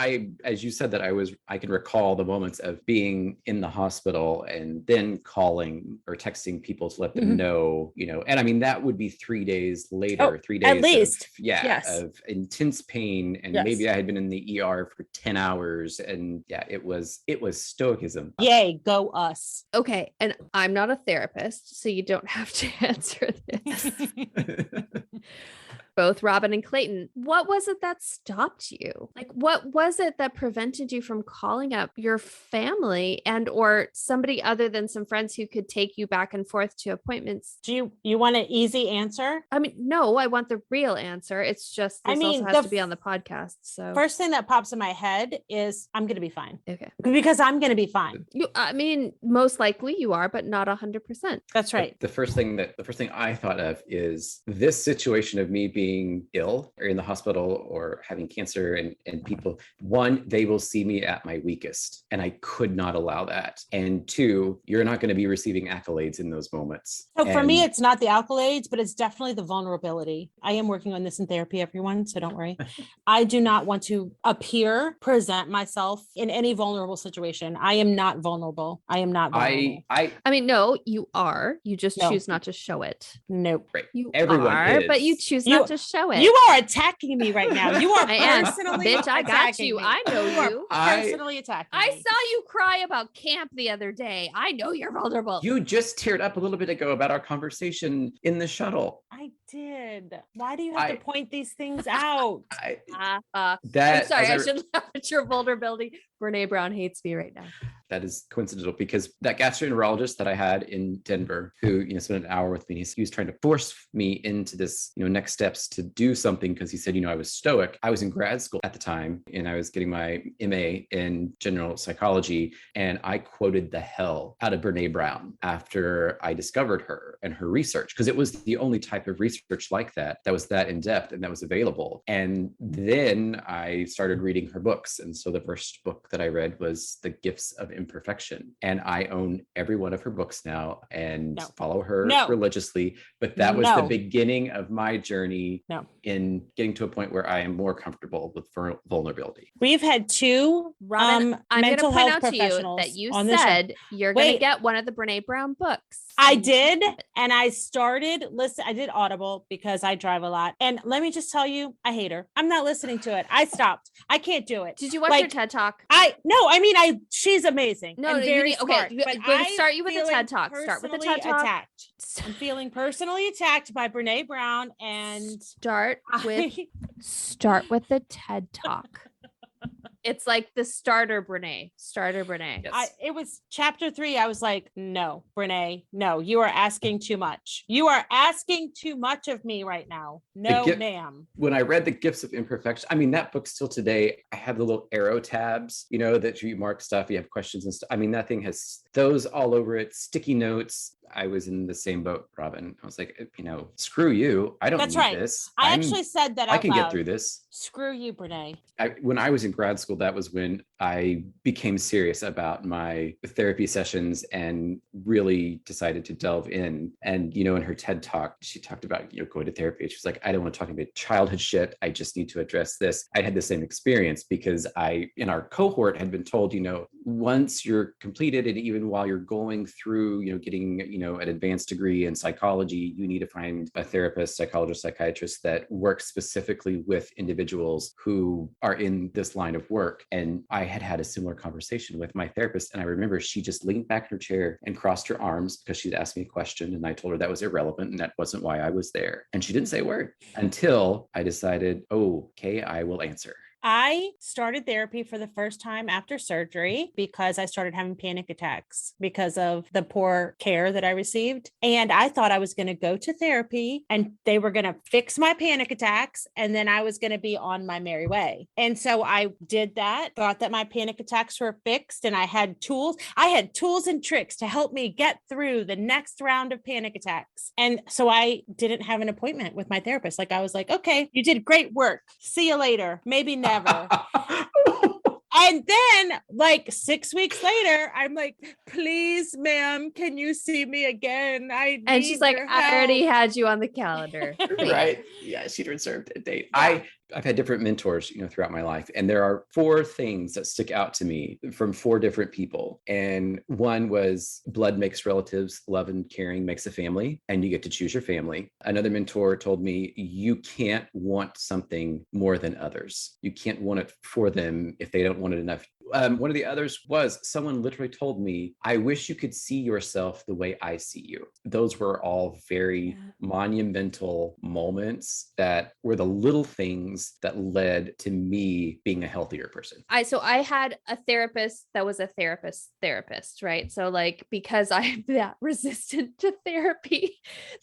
as you said that I can recall the moments of being in the hospital and then calling or texting people to let them know, and that would be 3 days later, 3 days at least of intense pain. And maybe I had been in the ER for 10 hours. And it was stoicism. Yay, go us. Okay. And I'm not a therapist, so you don't have to answer this. Both Robin and Clayton, what was it that stopped you? Like, what was it that prevented you from calling up your family and or somebody other than some friends who could take you back and forth to appointments? Do you want an easy answer? No, I want the real answer. It's just, this also has to be on the podcast. So first thing that pops in my head is I'm going to be fine. Okay. Because I'm going to be fine. Most likely you are, but not 100%. That's right. The first thing I thought of is this situation of me being ill or in the hospital or having cancer and people, one, they will see me at my weakest, and I could not allow that. And 2, you're not going to be receiving accolades in those moments. So for me, it's not the accolades, but it's definitely the vulnerability. I am working on this in therapy, everyone, so don't worry. I do not want to present myself in any vulnerable situation. I am not vulnerable. I am not vulnerable. No, you are. You just choose not to show it. Nope. Right. Everyone are, but you choose not to show it. You are attacking me right now. You are personally bitch, I got you. Me. I know you. Personally attacking me. I saw you cry about camp the other day. I know you're vulnerable. You just teared up a little bit ago about our conversation in the shuttle. did. Why do you have to point these things out? I'm sorry. I should laugh at your vulnerability. Brene Brown hates me right now. That is coincidental because that gastroenterologist that I had in Denver, who, spent an hour with me, he was trying to force me into this, next steps to do something because he said, I was stoic. I was in grad school at the time and I was getting my MA in general psychology. And I quoted the hell out of Brene Brown after I discovered her and her research, because it was the only type of research like that was that in depth and that was available. And then I started reading her books. And so the first book that I read was The Gifts of Imperfection. And I own every one of her books now and follow her religiously. But that was the beginning of my journey in getting to a point where I am more comfortable with vulnerability. We've had two Robin, I'm going to point out to you that you said you're going to get one of the Brene Brown books. I did. And I started I did Audible because I drive a lot. And let me just tell you, I hate her. I'm not listening to it. I stopped. I can't do it. Did you watch her TED Talk? She's amazing. No, very smart. Okay, but start you with the TED Talk. Start with the TED Talk. I'm feeling personally attacked by Brene Brown, and start with the TED Talk. It's like the starter Brene. Yes. It was chapter 3. I was like, no, Brene, no, you are asking too much. You are asking too much of me right now. No, ma'am. When I read The Gifts of Imperfection, that book still today, I have the little arrow tabs, that you mark stuff, you have questions and stuff. That thing has those all over it, sticky notes. I was in the same boat, Robin. I was like, screw you. I don't need this. I actually said that out I can loud. Get through this. Screw you, Brene. When I was in grad school, that was when I became serious about my therapy sessions and really decided to delve in. And, in her TED Talk, she talked about, going to therapy. She was like, I don't want to talk about childhood shit. I just need to address this. I had the same experience because in our cohort had been told, once you're completed and even while you're going through, getting, an advanced degree in psychology, you need to find a therapist, psychologist, psychiatrist that works specifically with individuals who are in this line of work. And I had a similar conversation with my therapist. And I remember she just leaned back in her chair and crossed her arms because she'd asked me a question. And I told her that was irrelevant and that wasn't why I was there. And she didn't say a word until I decided, okay, I will answer. I started therapy for the first time after surgery because I started having panic attacks because of the poor care that I received. And I thought I was going to go to therapy and they were going to fix my panic attacks. And then I was going to be on my merry way. And so I did that, thought that my panic attacks were fixed and I had tools. I had tools and tricks to help me get through the next round of panic attacks. And so I didn't have an appointment with my therapist. I was like, okay, you did great work. See you later. Maybe never. And then 6 weeks later, I'm like, please, ma'am, can you see me again? And she's like, I already had you on the calendar. Right. Yeah. She'd reserved a date. Yeah. I've had different mentors, throughout my life. And there are 4 things that stick out to me from 4 different people. And one was blood makes relatives, love and caring makes a family, and you get to choose your family. Another mentor told me, you can't want something more than others. You can't want it for them if they don't want it enough. One of the others was someone literally told me, I wish you could see yourself the way I see you. Those were all very monumental moments that were the little things that led to me being a healthier person. So I had a therapist that was a therapist, right? So because I'm that resistant to therapy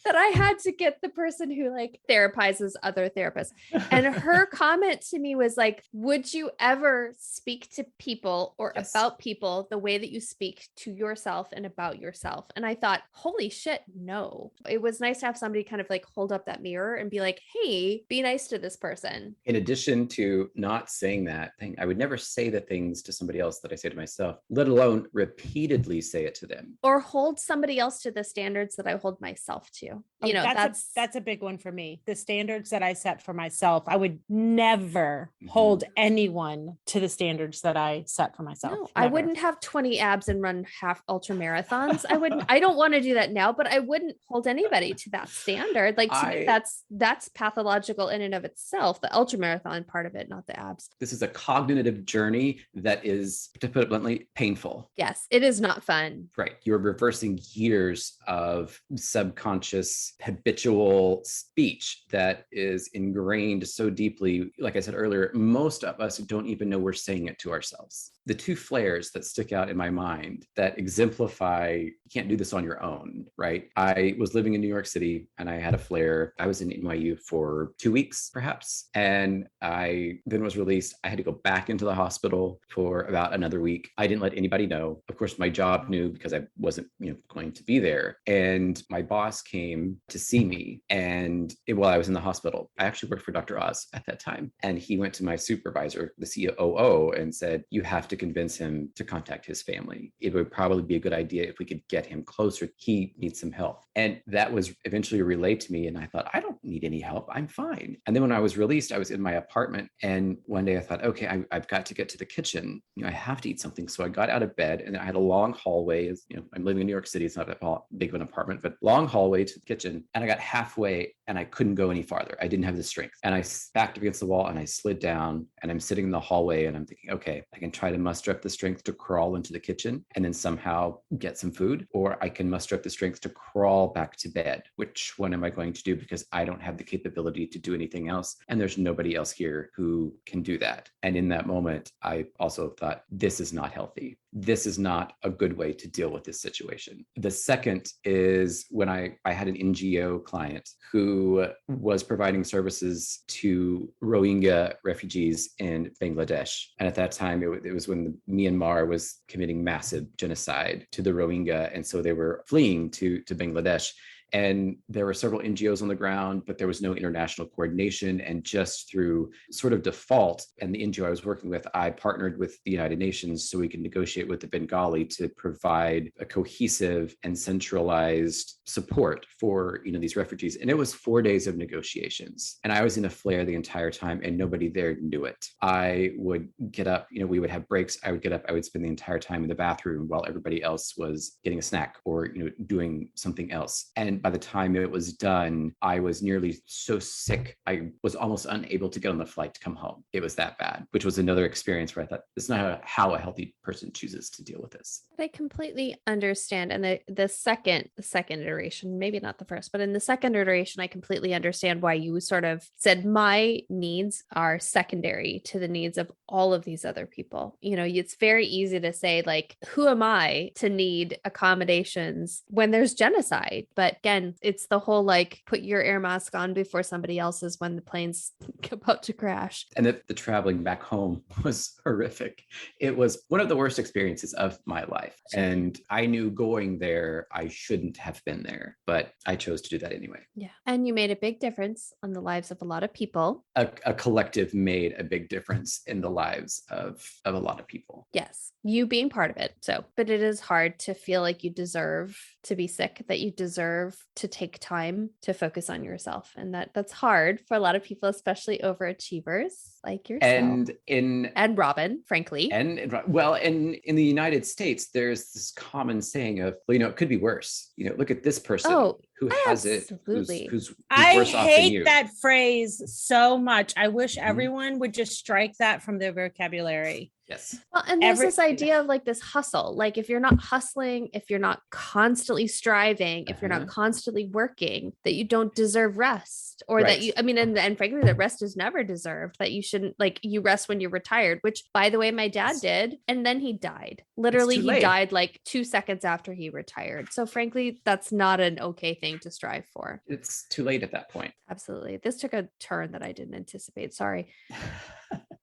that I had to get the person who therapizes other therapists. And her comment to me was would you ever speak to people or about people the way that you speak to yourself and about yourself? And I thought, holy shit, no. It was nice to have somebody kind of hold up that mirror and be like, hey, be nice to this person. In addition to not saying that thing, I would never say the things to somebody else that I say to myself, let alone repeatedly say it to them. Or hold somebody else to the standards that I hold myself to. That's a big one for me. The standards that I set for myself, I would never hold anyone to the standards that I set for myself. No, I wouldn't have 20 abs and run half ultra marathons. I don't want to do that now, but I wouldn't hold anybody to that standard. To me, that's pathological in and of itself, the ultra marathon part of it, not the abs. This is a cognitive journey that is, to put it bluntly, painful. Yes, it is not fun. Right. You're reversing years of subconscious this habitual speech that is ingrained so deeply. Like I said earlier, most of us don't even know we're saying it to ourselves. The two flares that stick out in my mind that exemplify you can't do this on your own, right? I was living in New York City and I had a flare. I was in NYU for 2 weeks, perhaps. And I then was released. I had to go back into the hospital for about another week. I didn't let anybody know. Of course, my job knew because I wasn't, going to be there. And my boss came to see me. And while I was in the hospital, I actually worked for Dr. Oz at that time. And he went to my supervisor, the COO, and said, you have to convince him to contact his family. It would probably be a good idea if we could get him closer. He needs some help. And that was eventually relayed to me. And I thought, I don't need any help. I'm fine. And then when I was released, I was in my apartment. And one day I thought, okay, I've got to get to the kitchen. I have to eat something. So I got out of bed and I had a long hallway. I'm living in New York City. It's not that big of an apartment, but long hallway to the kitchen. And I got halfway and I couldn't go any farther. I didn't have the strength. And I backed against the wall and I slid down and I'm sitting in the hallway and I'm thinking, okay, I can try to muster up the strength to crawl into the kitchen and then somehow get some food, or I can muster up the strength to crawl back to bed. Which one am I going to do? Because I don't have the capability to do anything else. And there's nobody else here who can do that. And in that moment, I also thought, this is not healthy. This is not a good way to deal with this situation. The second is when I had an NGO client who was providing services to Rohingya refugees in Bangladesh. And at that time, it was when Myanmar was committing massive genocide to the Rohingya. And so they were fleeing to Bangladesh. And there were several NGOs on the ground, but there was no international coordination. And just through sort of default, and the NGO I was working with, I partnered with the United Nations so we could negotiate with the Bengali to provide a cohesive and centralized support for these refugees. And it was 4 days of negotiations. And I was in a flare the entire time and nobody there knew it. I would get up, we would have breaks. I would get up, I would spend the entire time in the bathroom while everybody else was getting a snack or doing something else. And by the time it was done, I was nearly so sick, I was almost unable to get on the flight to come home. It was that bad, which was another experience where I thought, it's not how a healthy person chooses to deal with this. I completely understand. And the second iteration, maybe not the first, but in the second iteration, I completely understand why you sort of said my needs are secondary to the needs of all of these other people. It's very easy to say, like, who am I to need accommodations when there's genocide? But again, it's the whole, like, put your air mask on before somebody else's when the plane's about to crash. And the traveling back home was horrific. It was one of the worst experiences of my life. And I knew going there, I shouldn't have been there, but I chose to do that anyway. Yeah. And you made a big difference on the lives of a lot of people. A collective made a big difference in the lives of a lot of people. Yes. You being part of it. But it is hard to feel like you deserve to be sick, that you deserve to take time to focus on yourself. And that's hard for a lot of people, especially overachievers like yourself. And Robin, frankly. And in the United States, there's this common saying of, it could be worse. Look at this person who has it, who's I worse off than you. hate that phrase so much. I wish everyone would just strike that from their vocabulary. Yes. Well, and there's this idea of like this hustle. Like if you're not hustling, if you're not constantly striving, if you're not constantly working, that you don't deserve rest, or that and frankly, that rest is never deserved, that you shouldn't, like, you rest when you're retired, which, by the way, my dad did. And then he died. Literally, he died like 2 seconds after he retired. So frankly, that's not an okay thing to strive for. It's too late at that point. Absolutely. This took a turn that I didn't anticipate. Sorry.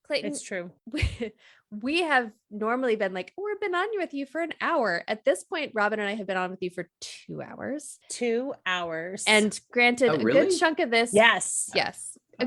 Clayton, it's true. We have normally been like, we've been on with you for an hour. At this point, Robin and I have been on with you for 2 hours. 2 hours. And granted, a good chunk of this. Yes.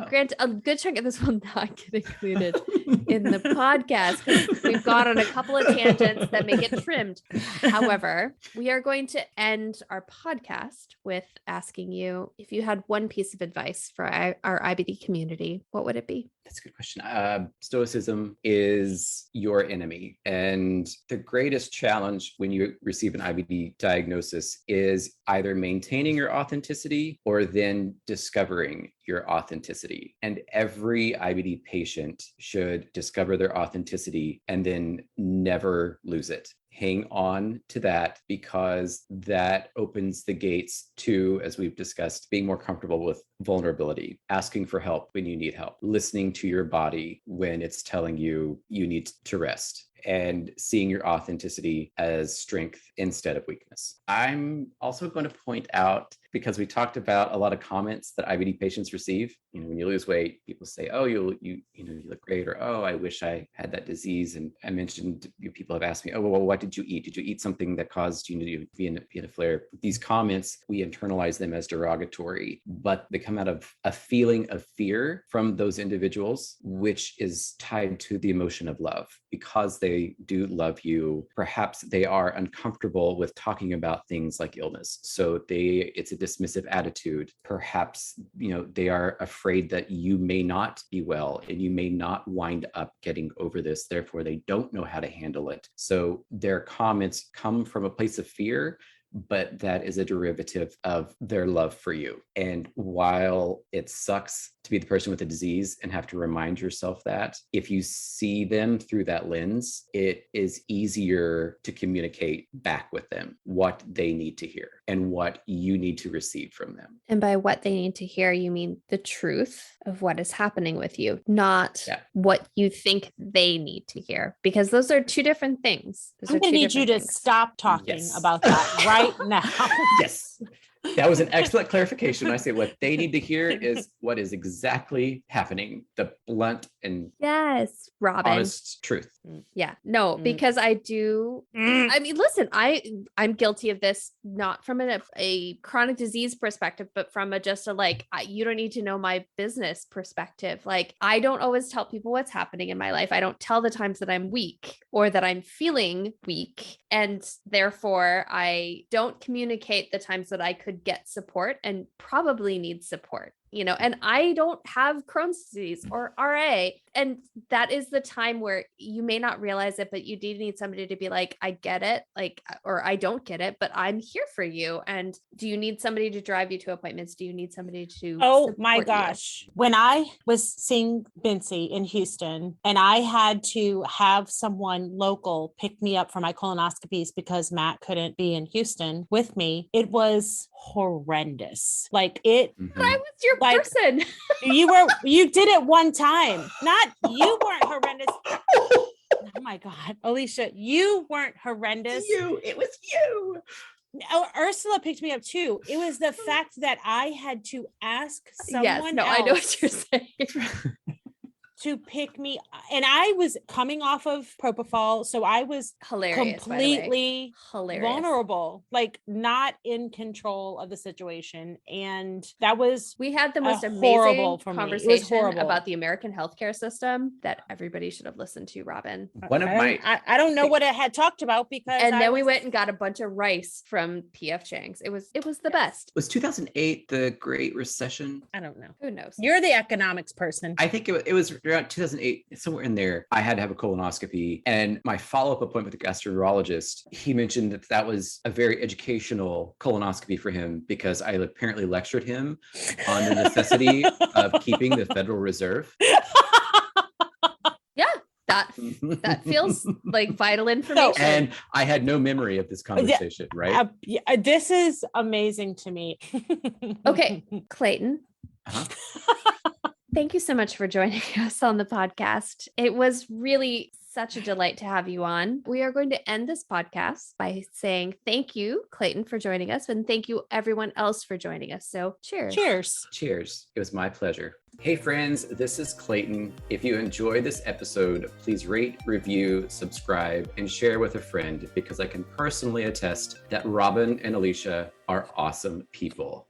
Granted, a good chunk of this will not get included in the podcast because we've gone on a couple of tangents that may get trimmed. However, we are going to end our podcast with asking you, if you had one piece of advice for our IBD community, what would it be? That's a good question. Stoicism is your enemy. And the greatest challenge when you receive an IBD diagnosis is either maintaining your authenticity or then discovering your authenticity. And every IBD patient should discover their authenticity and then never lose it. Hang on to that, because that opens the gates to, as we've discussed, being more comfortable with vulnerability, asking for help when you need help, listening to your body when it's telling you you need to rest, and seeing your authenticity as strength instead of weakness. I'm also going to point out, because we talked about a lot of comments that IBD patients receive. When you lose weight, people say, "Oh, you look great," or "Oh, I wish I had that disease." And I mentioned, people have asked me, "Oh, well, what did you eat? Did you eat something that caused you to be in a flare?" These comments, we internalize them as derogatory, but they come out of a feeling of fear from those individuals, which is tied to the emotion of love. Because they do love you, perhaps they are uncomfortable with talking about things like illness. So it's a dismissive attitude. Perhaps, they are afraid that you may not be well and you may not wind up getting over this. Therefore, they don't know how to handle it. So their comments come from a place of fear, but that is a derivative of their love for you. And while it sucks to be the person with the disease and have to remind yourself that, if you see them through that lens, it is easier to communicate back with them what they need to hear and what you need to receive from them. And by what they need to hear, you mean the truth of what is happening with you, not what you think they need to hear, because those are two different things. I'm going to need you to stop talking about that right now. Yes. That was an excellent clarification. I say what they need to hear is what is exactly happening, the blunt and Robin, honest truth. Yeah, no, because I do. I mean, listen, I'm guilty of this, not from a chronic disease perspective, but from you don't need to know my business perspective. Like, I don't always tell people what's happening in my life. I don't tell the times that I'm weak or that I'm feeling weak. And therefore, I don't communicate the times that I could get support and probably need support. And I don't have Crohn's disease or RA. And that is the time where you may not realize it, but you do need somebody to be like, I get it, or I don't get it, but I'm here for you. And do you need somebody to drive you to appointments? Do you need somebody to Oh my gosh. When I was seeing Bincy in Houston and I had to have someone local pick me up for my colonoscopies because Matt couldn't be in Houston with me, it was horrendous. I was your person. you did it one time. You weren't horrendous. Oh my God. Alicia, you weren't horrendous. It was you. Oh, Ursula picked me up too. It was the fact that I had to ask someone else. I know what you're saying. To pick me, and I was coming off of propofol, so I was completely vulnerable, not in control of the situation, and that was we had the most amazing conversation about the American healthcare system that everybody should have listened to. Robin, I don't know what it had talked about we went and got a bunch of rice from PF Chang's. It was the best. Was 2008 the Great Recession? I don't know. Who knows? You're the economics person. I think it was around 2008, somewhere in there. I had to have a colonoscopy, and my follow-up appointment with the gastroenterologist, he mentioned that was a very educational colonoscopy for him, because I apparently lectured him on the necessity of keeping the Federal Reserve. Yeah, that feels like vital information. And I had no memory of this conversation, right? This is amazing to me. Okay, Clayton. Thank you so much for joining us on the podcast. It was really such a delight to have you on. We are going to end this podcast by saying thank you, Clayton, for joining us, and thank you everyone else for joining us. So cheers. Cheers. Cheers. It was my pleasure. Hey friends, this is Clayton. If you enjoyed this episode, please rate, review, subscribe, and share with a friend, because I can personally attest that Robin and Alicia are awesome people.